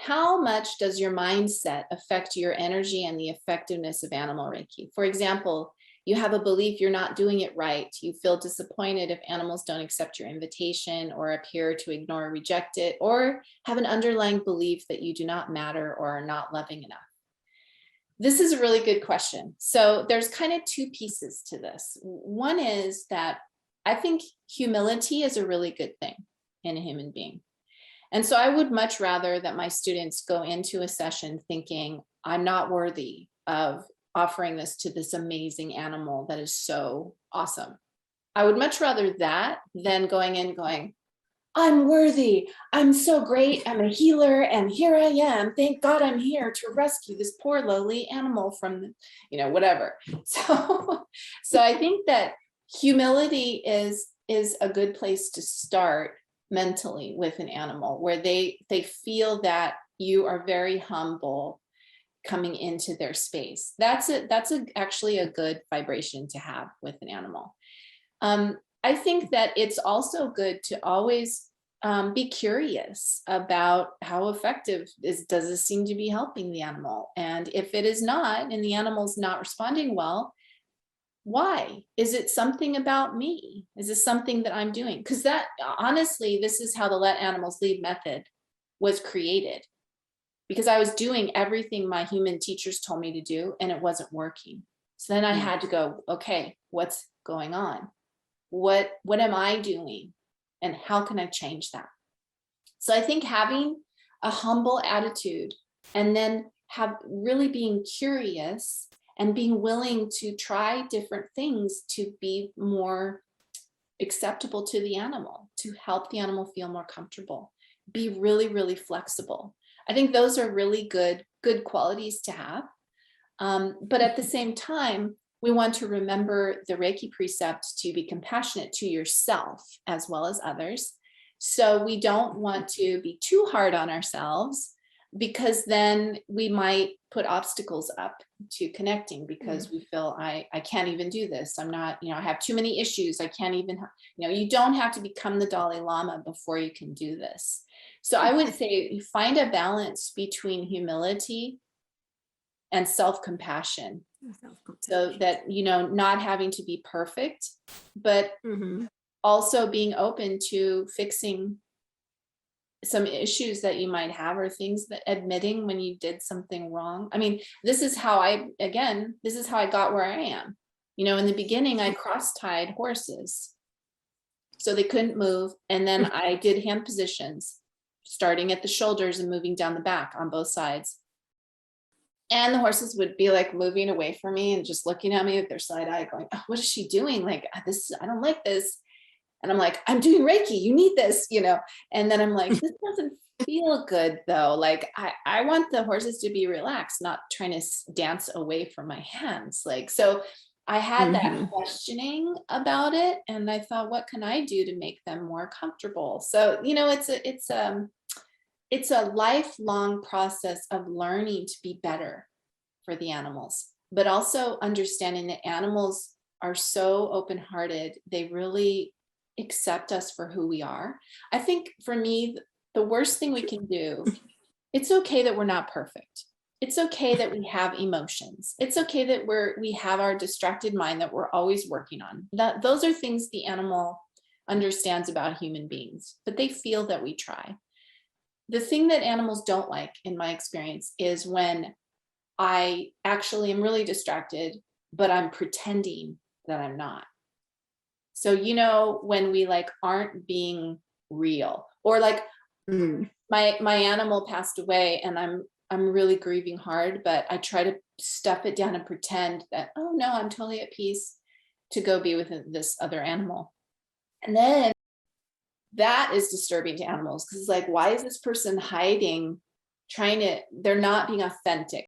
how much does your mindset affect your energy and the effectiveness of animal Reiki? For example, you have a belief you're not doing it right. You feel disappointed if animals don't accept your invitation or appear to ignore or reject it, or have an underlying belief that you do not matter or are not loving enough. This is a really good question. So there's kind of two pieces to this. One is that I think humility is a really good thing in a human being. And so I would much rather that my students go into a session thinking, I'm not worthy of offering this to this amazing animal that is so awesome. I would much rather that than going in going, I'm worthy. I'm so great. I'm a healer. And here I am. Thank God I'm here to rescue this poor lowly animal from, whatever. So I think that humility is a good place to start mentally with an animal, where they feel that you are very humble coming into their space. That's actually a good vibration to have with an animal. I think that it's also good to always be curious about how effective does this seem to be helping the animal? And if it is not, and the animal's not responding well, why? Is it something about me? Is this something that I'm doing? Because that, honestly, this is how the Let Animals Lead method was created. Because I was doing everything my human teachers told me to do, and it wasn't working. So then I had to go, okay, what's going on? What am I doing? And how can I change that? So I think having a humble attitude, and then really being curious and being willing to try different things to be more acceptable to the animal, to help the animal feel more comfortable, be really, really flexible. I think those are really good qualities to have. But at the same time, we want to remember the Reiki precept to be compassionate to yourself as well as others. So we don't want to be too hard on ourselves, because then we might put obstacles up to connecting, because we feel I can't even do this. I'm not, I have too many issues. I can't even, you don't have to become the Dalai Lama before you can do this. So I would say you find a balance between humility and self-compassion, so that, not having to be perfect, but also being open to fixing some issues that you might have, or things that admitting when you did something wrong. I mean, this is how I got where I am. In the beginning, I cross-tied horses so they couldn't move. And then I did hand positions, starting at the shoulders and moving down the back on both sides. And the horses would be like moving away from me and just looking at me with their side eye going, oh, what is she doing? Like, I don't like this. And I'm like, I'm doing Reiki, you need this, and then I'm like, this doesn't feel good though. Like I want the horses to be relaxed, not trying to dance away from my hands. Like, so I had that questioning about it, and I thought, what can I do to make them more comfortable? So, it's a lifelong process of learning to be better for the animals, but also understanding that animals are so open-hearted. They really accept us for who we are. I think for me, the worst thing we can do, it's okay that we're not perfect. It's okay that we have emotions. It's okay that we have our distracted mind that we're always working on. Those are things the animal understands about human beings, but they feel that we try. The thing that animals don't like, in my experience, is when I actually am really distracted, but I'm pretending that I'm not. So, when we aren't being real, or my animal passed away and I'm really grieving hard, but I try to stuff it down and pretend that, oh no, I'm totally at peace, to go be with this other animal. And then that is disturbing to animals, because it's like, why is this person hiding, they're not being authentic.